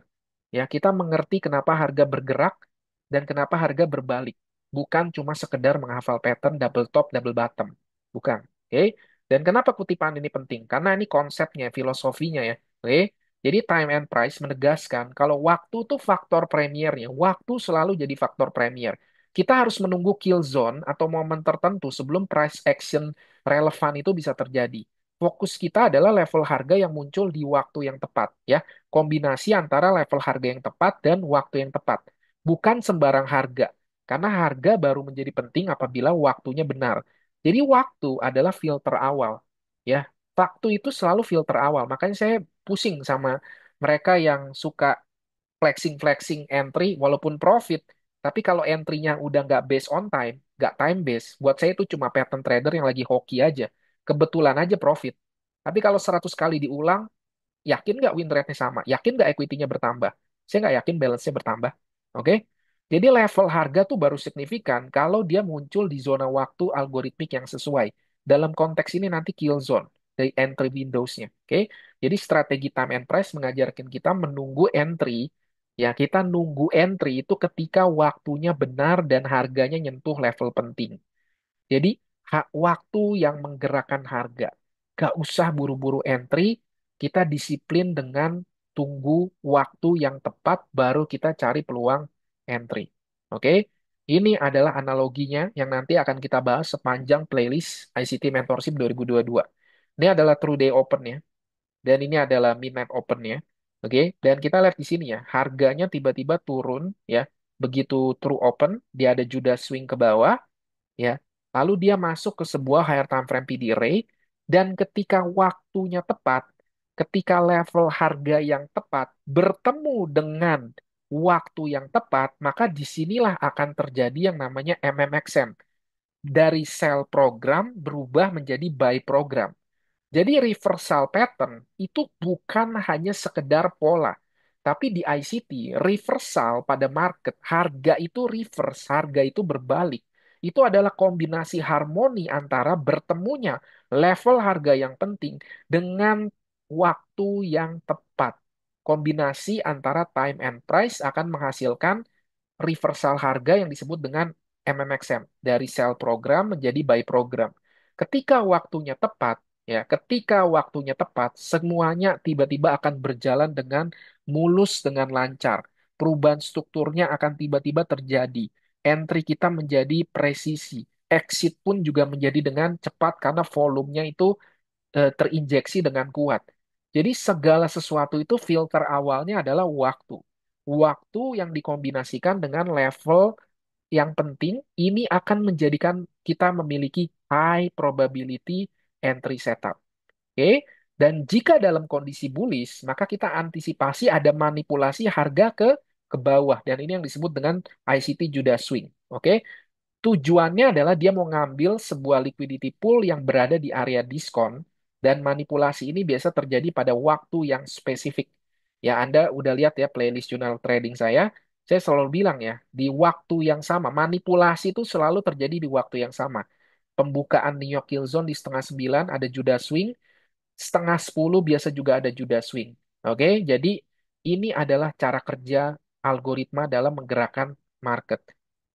Ya, kita mengerti kenapa harga bergerak dan kenapa harga berbalik. Bukan cuma sekedar menghafal pattern double top, double bottom. Bukan. Oke? Dan kenapa kutipan ini penting? Karena ini konsepnya, filosofinya ya. Oke? Jadi time and price menegaskan kalau waktu itu faktor premiernya. Waktu selalu jadi faktor premier. Kita harus menunggu kill zone atau momen tertentu sebelum price action relevan itu bisa terjadi. Fokus kita adalah level harga yang muncul di waktu yang tepat, ya. Kombinasi antara level harga yang tepat dan waktu yang tepat. Bukan sembarang harga. Karena harga baru menjadi penting apabila waktunya benar. Jadi waktu adalah filter awal, ya. Waktu itu selalu filter awal. Makanya saya pusing sama mereka yang suka flexing-flexing entry walaupun profit. Tapi kalau entry-nya udah nggak based on time, nggak time based, buat saya itu cuma pattern trader yang lagi hoki aja. Kebetulan aja profit. Tapi kalau 100 kali diulang, yakin nggak win rate-nya sama? Yakin nggak equity-nya bertambah? Saya nggak yakin balance-nya bertambah. Oke? Jadi level harga tuh baru signifikan kalau dia muncul di zona waktu algoritmik yang sesuai. Dalam konteks ini nanti kill zone dari entry windows-nya. Oke? Jadi strategi time and price mengajarkan kita menunggu entry. Ya, kita nunggu entry itu ketika waktunya benar dan harganya nyentuh level penting. Jadi waktu yang menggerakkan harga. Gak usah buru-buru entry, kita disiplin dengan tunggu waktu yang tepat, baru kita cari peluang entry. Oke, ini adalah analoginya yang nanti akan kita bahas sepanjang playlist ICT Mentorship 2022. Ini adalah true day open ya, dan ini adalah midnight open ya. Oke, dan kita lihat di sini ya, harganya tiba-tiba turun ya, begitu true open, dia ada Judas swing ke bawah, ya. Lalu dia masuk ke sebuah higher time frame PD array dan ketika waktunya tepat, ketika level harga yang tepat bertemu dengan waktu yang tepat, maka disinilah akan terjadi yang namanya MMXM. Dari sell program berubah menjadi buy program. Jadi reversal pattern itu bukan hanya sekedar pola, tapi di ICT reversal pada market harga itu reverse, harga itu berbalik. Itu adalah kombinasi harmoni antara bertemunya level harga yang penting dengan waktu yang tepat. Kombinasi antara time and price akan menghasilkan reversal harga yang disebut dengan MMXM dari sell program menjadi buy program. Ketika waktunya tepat, ya, ketika waktunya tepat, semuanya tiba-tiba akan berjalan dengan mulus dengan lancar. Perubahan strukturnya akan tiba-tiba terjadi. Entry kita menjadi presisi. Exit pun juga menjadi dengan cepat karena volumenya itu terinjeksi dengan kuat. Jadi segala sesuatu itu filter awalnya adalah waktu. Waktu yang dikombinasikan dengan level yang penting, ini akan menjadikan kita memiliki high probability entry setup. Oke? Dan jika dalam kondisi bullish, maka kita antisipasi ada manipulasi harga ke bawah. Dan ini yang disebut dengan ICT Judah Swing. Oke? Tujuannya adalah dia mau ngambil sebuah liquidity pool yang berada di area diskon dan manipulasi ini biasa terjadi pada waktu yang spesifik. Ya, Anda udah lihat ya playlist jurnal trading saya selalu bilang ya, di waktu yang sama, manipulasi itu selalu terjadi di waktu yang sama. Pembukaan New York Kill Zone di setengah 9 ada Judah Swing, setengah 10 biasa juga ada Judah Swing. Oke, jadi ini adalah cara kerja algoritma dalam menggerakkan market.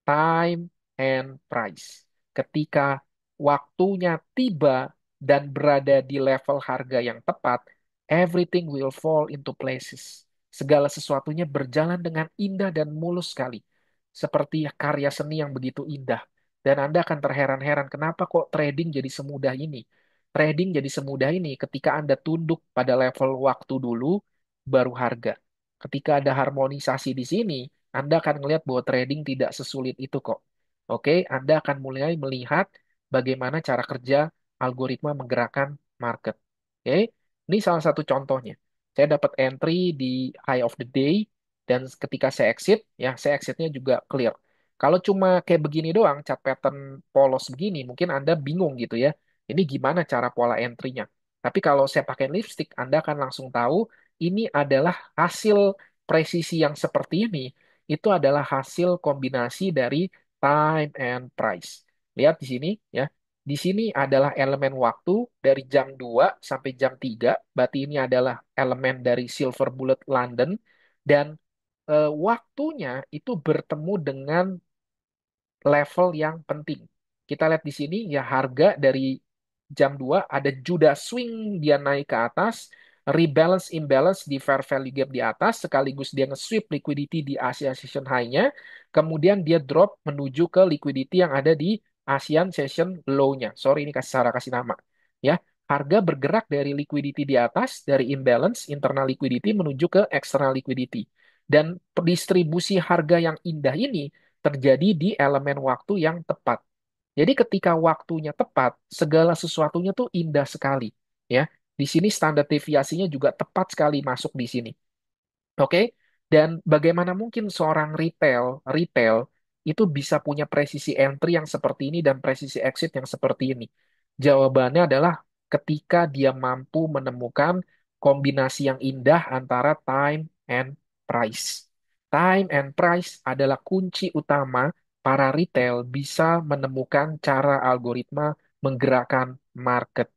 Time and price. Ketika waktunya tiba dan berada di level harga yang tepat, everything will fall into places. Segala sesuatunya berjalan dengan indah dan mulus sekali. Seperti karya seni yang begitu indah. Dan Anda akan terheran-heran, kenapa kok trading jadi semudah ini? Trading jadi semudah ini ketika Anda tunduk pada level waktu dulu, baru harga. Ketika ada harmonisasi di sini, Anda akan melihat bahwa trading tidak sesulit itu kok. Oke, Anda akan mulai melihat bagaimana cara kerja algoritma menggerakkan market. Oke, ini salah satu contohnya. Saya dapat entry di high of the day, dan ketika saya exit, ya saya exitnya juga clear. Kalau cuma kayak begini doang, chart pattern polos begini, mungkin Anda bingung gitu ya. Ini gimana cara pola entry-nya? Tapi kalau saya pakai lipstick, Anda akan langsung tahu ini adalah hasil presisi yang seperti ini. Itu adalah hasil kombinasi dari time and price. Lihat di sini ya. Di sini adalah elemen waktu dari jam 2 sampai jam 3. Berarti ini adalah elemen dari Silver Bullet London. Dan waktunya itu bertemu dengan level yang penting. Kita lihat di sini ya harga dari jam 2 ada Judah swing dia naik ke atas, rebalance imbalance di fair value gap di atas, sekaligus dia nge-sweep liquidity di Asia Session High-nya, kemudian dia drop menuju ke liquidity yang ada di ASEAN Session Low-nya. Sorry ini salah kasih nama. Ya, harga bergerak dari liquidity di atas, dari imbalance internal liquidity menuju ke external liquidity. Dan distribusi harga yang indah ini terjadi di elemen waktu yang tepat. Jadi ketika waktunya tepat, segala sesuatunya tuh indah sekali, ya. Di sini standar deviasinya juga tepat sekali masuk di sini. Oke? Dan bagaimana mungkin seorang retail itu bisa punya presisi entry yang seperti ini dan presisi exit yang seperti ini? Jawabannya adalah ketika dia mampu menemukan kombinasi yang indah antara time and price. Time and price adalah kunci utama para retail bisa menemukan cara algoritma menggerakkan market.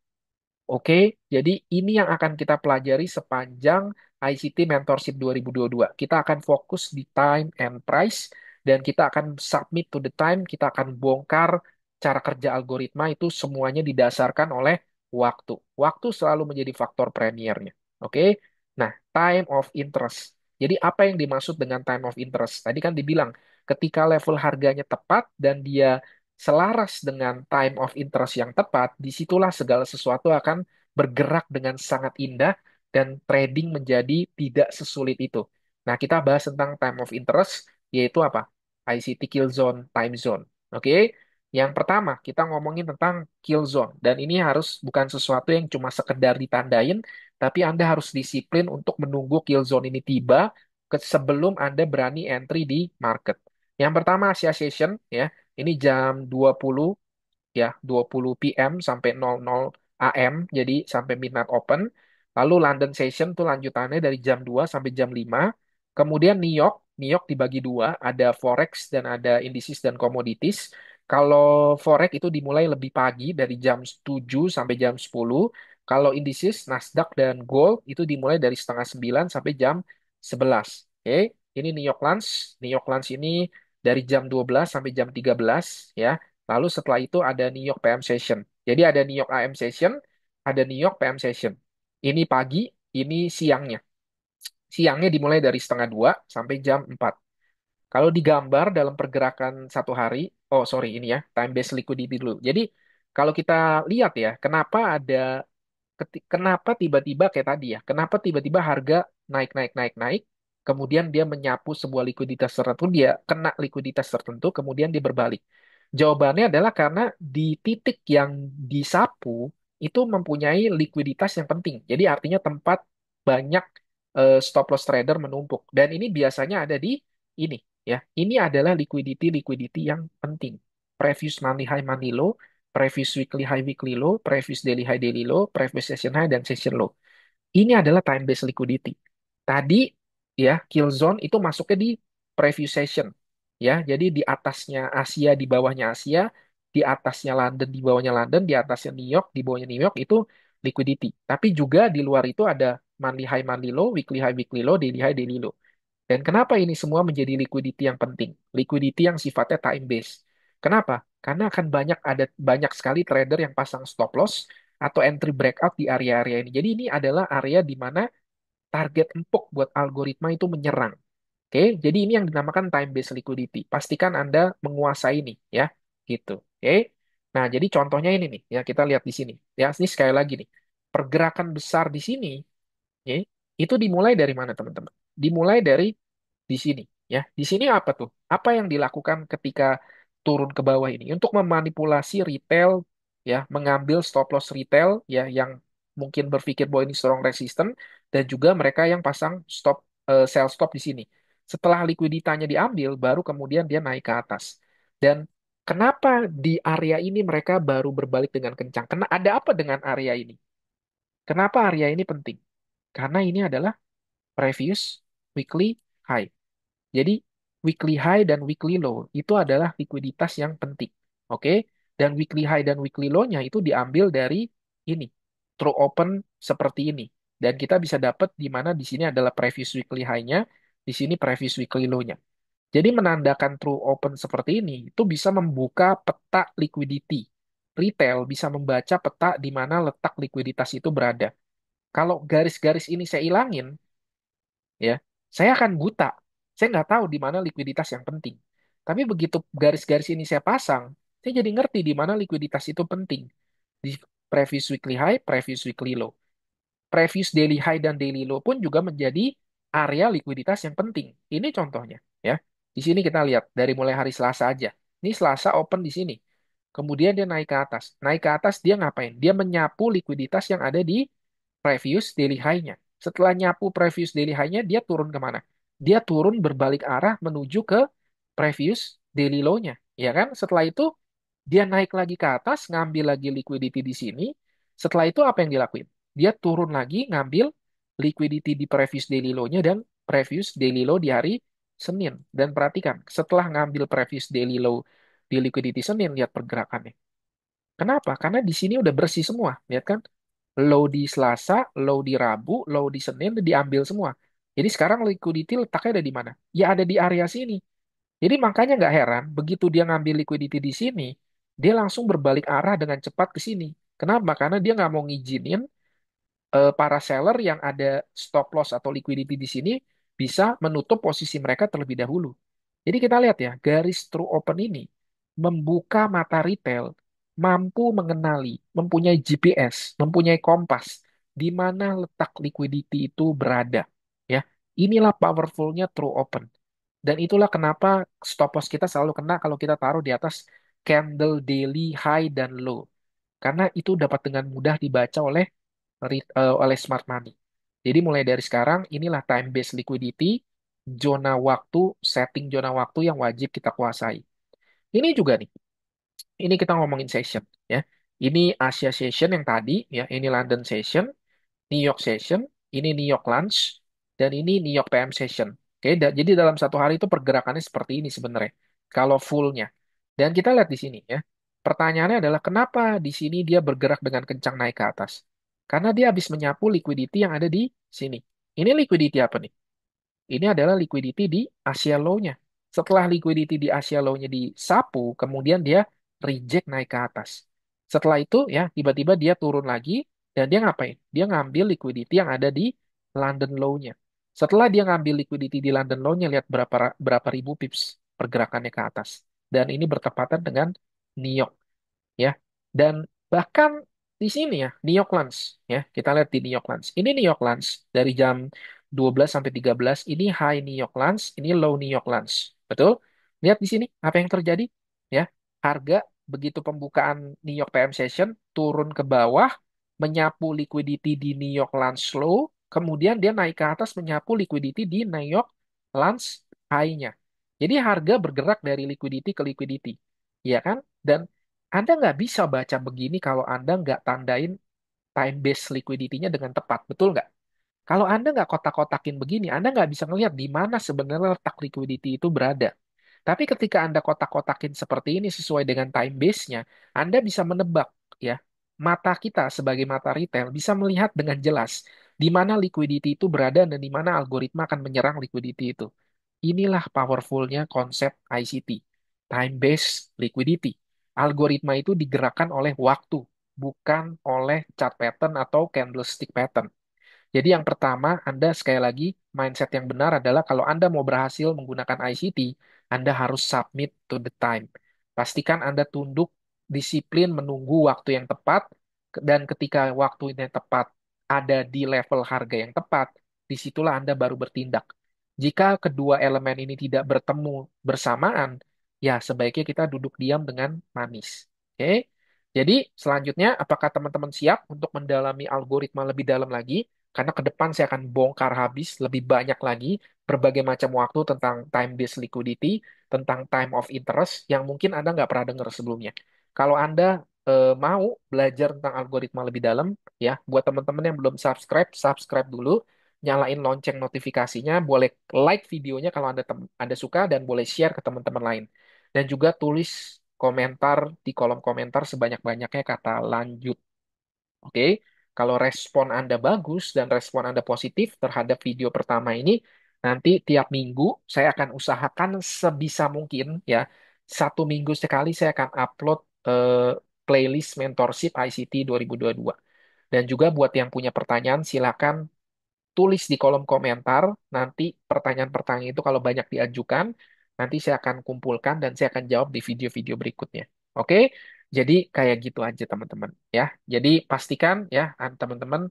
Oke, jadi ini yang akan kita pelajari sepanjang ICT Mentorship 2022. Kita akan fokus di time and price, dan kita akan submit to the time, kita akan bongkar cara kerja algoritma itu semuanya didasarkan oleh waktu. Waktu selalu menjadi faktor premiernya. Oke, nah time of interest. Jadi apa yang dimaksud dengan time of interest? Tadi kan dibilang ketika level harganya tepat dan dia selaras dengan time of interest yang tepat, disitulah segala sesuatu akan bergerak dengan sangat indah dan trading menjadi tidak sesulit itu. Nah, kita bahas tentang time of interest, yaitu apa? ICT kill zone, time zone. Oke? Yang pertama, kita ngomongin tentang kill zone. Dan ini harus bukan sesuatu yang cuma sekedar ditandain, tapi Anda harus disiplin untuk menunggu kill zone ini tiba sebelum Anda berani entry di market. Yang pertama Asia Session ya. Ini jam 20 ya, 20 PM sampai 00 AM, jadi sampai midnight open. Lalu London Session tuh lanjutannya dari jam 2 sampai jam 5. Kemudian New York dibagi dua, ada Forex dan ada indices dan commodities. Kalau Forex itu dimulai lebih pagi dari jam 7 sampai jam 10. Kalau indices Nasdaq dan Gold itu dimulai dari setengah 9 sampai jam 11. Oke, ini New York Lunch. New York Lunch ini dari jam 12 sampai jam 13 ya. Lalu setelah itu ada New York PM Session. Jadi ada New York AM Session, ada New York PM Session. Ini pagi, ini siangnya. Siangnya dimulai dari setengah 2 sampai jam 4. Kalau digambar dalam pergerakan satu hari, oh sorry ini ya, time based liquidity dulu. Jadi kalau kita lihat ya, kenapa tiba-tiba kayak tadi ya, kenapa tiba-tiba harga naik naik naik naik, kemudian dia menyapu sebuah likuiditas tertentu, dia kena likuiditas tertentu, kemudian dia berbalik. Jawabannya adalah karena di titik yang disapu itu mempunyai likuiditas yang penting. Jadi artinya tempat banyak stop loss trader menumpuk. Dan ini biasanya ada di ini ya. Ini adalah liquidity yang penting. Previous monthly high money low, previous weekly high weekly low, previous daily high daily low, previous session high dan session low. Ini adalah time based liquidity. Tadi ya kill zone itu masuknya di preview session ya. Jadi di atasnya Asia, di bawahnya Asia, di atasnya London, di bawahnya London, di atasnya New York, di bawahnya New York itu liquidity. Tapi juga di luar itu ada monthly high monthly low, weekly high weekly low, daily high daily low. Dan kenapa ini semua menjadi liquidity yang penting? Liquidity yang sifatnya time based. Kenapa? Karena akan ada banyak sekali trader yang pasang stop loss atau entry breakout di area-area ini. Jadi ini adalah area di mana target empuk buat algoritma itu menyerang. Oke, jadi ini yang dinamakan time based liquidity. Pastikan Anda menguasai ini ya, gitu. Oke. Nah, jadi contohnya ini nih, ya kita lihat di sini. Ya, ini sekali lagi nih. Pergerakan besar di sini, ya, itu dimulai dari mana, teman-teman? Dimulai dari di sini ya. Di sini apa tuh? Apa yang dilakukan ketika turun ke bawah ini untuk memanipulasi retail ya, mengambil stop loss retail ya yang mungkin berpikir bahwa ini strong resistance dan juga mereka yang pasang sell stop di sini. Setelah likuiditasnya diambil baru kemudian dia naik ke atas. Dan kenapa di area ini mereka baru berbalik dengan kencang? Karena ada apa dengan area ini? Kenapa area ini penting? Karena ini adalah previous weekly high. Jadi weekly high dan weekly low itu adalah likuiditas yang penting. Oke. Dan weekly high dan weekly low-nya itu diambil dari ini, true open seperti ini. Dan kita bisa dapat di mana di sini adalah previous weekly high-nya, di sini previous weekly low-nya. Jadi menandakan true open seperti ini itu bisa membuka peta liquidity. Retail bisa membaca peta di mana letak likuiditas itu berada. Kalau garis-garis ini saya ilangin, ya, saya akan buta. Saya nggak tahu di mana likuiditas yang penting. Tapi begitu garis-garis ini saya pasang, saya jadi ngerti di mana likuiditas itu penting. Di previous weekly high, previous weekly low. Previous daily high dan daily low pun juga menjadi area likuiditas yang penting. Ini contohnya, ya. Di sini kita lihat dari mulai hari Selasa aja. Ini Selasa open di sini. Kemudian dia naik ke atas. Naik ke atas dia ngapain? Dia menyapu likuiditas yang ada di previous daily high-nya. Setelah nyapu previous daily high-nya, dia turun kemana? Dia turun berbalik arah menuju ke previous daily low-nya. Ya kan? Setelah itu, dia naik lagi ke atas, ngambil lagi liquidity di sini. Setelah itu apa yang dilakuin? Dia turun lagi, ngambil liquidity di previous daily low-nya dan previous daily low di hari Senin. Dan perhatikan, setelah ngambil previous daily low di liquidity Senin, lihat pergerakannya. Kenapa? Karena di sini udah bersih semua. Lihat kan? Low di Selasa, low di Rabu, low di Senin diambil semua. Jadi sekarang liquidity letaknya ada di mana? Ya ada di area sini. Jadi makanya nggak heran, begitu dia ngambil liquidity di sini, dia langsung berbalik arah dengan cepat ke sini. Kenapa? Karena dia nggak mau ngizinin para seller yang ada stop loss atau liquidity di sini bisa menutup posisi mereka terlebih dahulu. Jadi kita lihat ya, garis true open ini membuka mata retail, mampu mengenali, mempunyai GPS, mempunyai kompas, di mana letak liquidity itu berada. Ya, inilah powerfulnya true open. Dan itulah kenapa stop loss kita selalu kena kalau kita taruh di atas candle daily high dan low. Karena itu dapat dengan mudah dibaca oleh oleh smart money. Jadi mulai dari sekarang inilah time based liquidity, zona waktu, setting zona waktu yang wajib kita kuasai. Ini juga nih, ini kita ngomongin session ya. Ini Asia session yang tadi ya, ini London session, New York session, ini New York lunch, dan ini New York PM session. Oke, jadi dalam satu hari itu pergerakannya seperti ini sebenarnya. Kalau fullnya. Dan kita lihat di sini ya. Pertanyaannya adalah kenapa di sini dia bergerak dengan kencang naik ke atas? Karena dia habis menyapu liquidity yang ada di sini. Ini liquidity apa nih? Ini adalah liquidity di Asia Low-nya. Setelah liquidity di Asia Low-nya disapu, kemudian dia reject naik ke atas. Setelah itu ya tiba-tiba dia turun lagi dan dia ngapain? Dia ngambil liquidity yang ada di London Low-nya. Setelah dia ngambil liquidity di London Low-nya, lihat berapa berapa ribu pips pergerakannya ke atas. Dan ini bertepatan dengan New York ya. Dan bahkan di sini ya, New York Lunch ya. Kita lihat di New York Lunch. Ini New York Lunch dari jam 12 sampai 13 ini high New York Lunch, ini low New York Lunch. Betul? Lihat di sini apa yang terjadi ya. Harga begitu pembukaan New York PM session turun ke bawah menyapu liquidity di New York Lunch low, kemudian dia naik ke atas menyapu liquidity di New York Lunch high-nya. Jadi harga bergerak dari liquidity ke liquidity. Iya kan? Dan anda nggak bisa baca begini kalau Anda nggak tandain time base liquidity-nya dengan tepat, betul nggak? Kalau Anda nggak kotak-kotakin begini, Anda nggak bisa ngelihat di mana sebenarnya letak liquidity itu berada. Tapi ketika Anda kotak-kotakin seperti ini sesuai dengan time base-nya, Anda bisa menebak, ya. Mata kita sebagai mata retail bisa melihat dengan jelas di mana liquidity itu berada dan di mana algoritma akan menyerang liquidity itu. Inilah powerfulnya konsep ICT, time-based liquidity. Algoritma itu digerakkan oleh waktu, bukan oleh chart pattern atau candlestick pattern. Jadi yang pertama, Anda sekali lagi, mindset yang benar adalah kalau Anda mau berhasil menggunakan ICT, Anda harus submit to the time. Pastikan Anda tunduk, disiplin menunggu waktu yang tepat, dan ketika waktu yang tepat ada di level harga yang tepat, disitulah Anda baru bertindak. Jika kedua elemen ini tidak bertemu bersamaan, ya sebaiknya kita duduk diam dengan manis. Oke? Jadi selanjutnya, apakah teman-teman siap untuk mendalami algoritma lebih dalam lagi? Karena ke depan saya akan bongkar habis lebih banyak lagi berbagai macam waktu tentang time-based liquidity, tentang time of interest yang mungkin Anda nggak pernah dengar sebelumnya. Kalau Anda mau belajar tentang algoritma lebih dalam, ya, buat teman-teman yang belum subscribe, subscribe dulu, nyalain lonceng notifikasinya, boleh like videonya kalau Anda suka dan boleh share ke teman-teman lain. Dan juga tulis komentar di kolom komentar sebanyak-banyaknya kata lanjut. Oke, kalau respon Anda bagus dan respon Anda positif terhadap video pertama ini, nanti tiap minggu saya akan usahakan sebisa mungkin ya, 1 minggu sekali saya akan upload playlist mentorship ICT 2022. Dan juga buat yang punya pertanyaan, silakan tulis di kolom komentar. Nanti pertanyaan-pertanyaan itu kalau banyak diajukan, nanti saya akan kumpulkan dan saya akan jawab di video-video berikutnya. Oke? Jadi kayak gitu aja teman-teman ya. Jadi pastikan ya teman-teman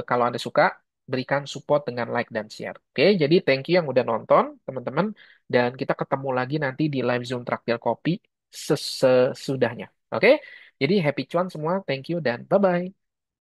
kalau Anda suka berikan support dengan like dan share. Oke? Jadi thank you yang udah nonton teman-teman dan kita ketemu lagi nanti di live Zoom Traktir Kopi sesudahnya. Oke? Jadi happy cuan semua. Thank you dan bye-bye.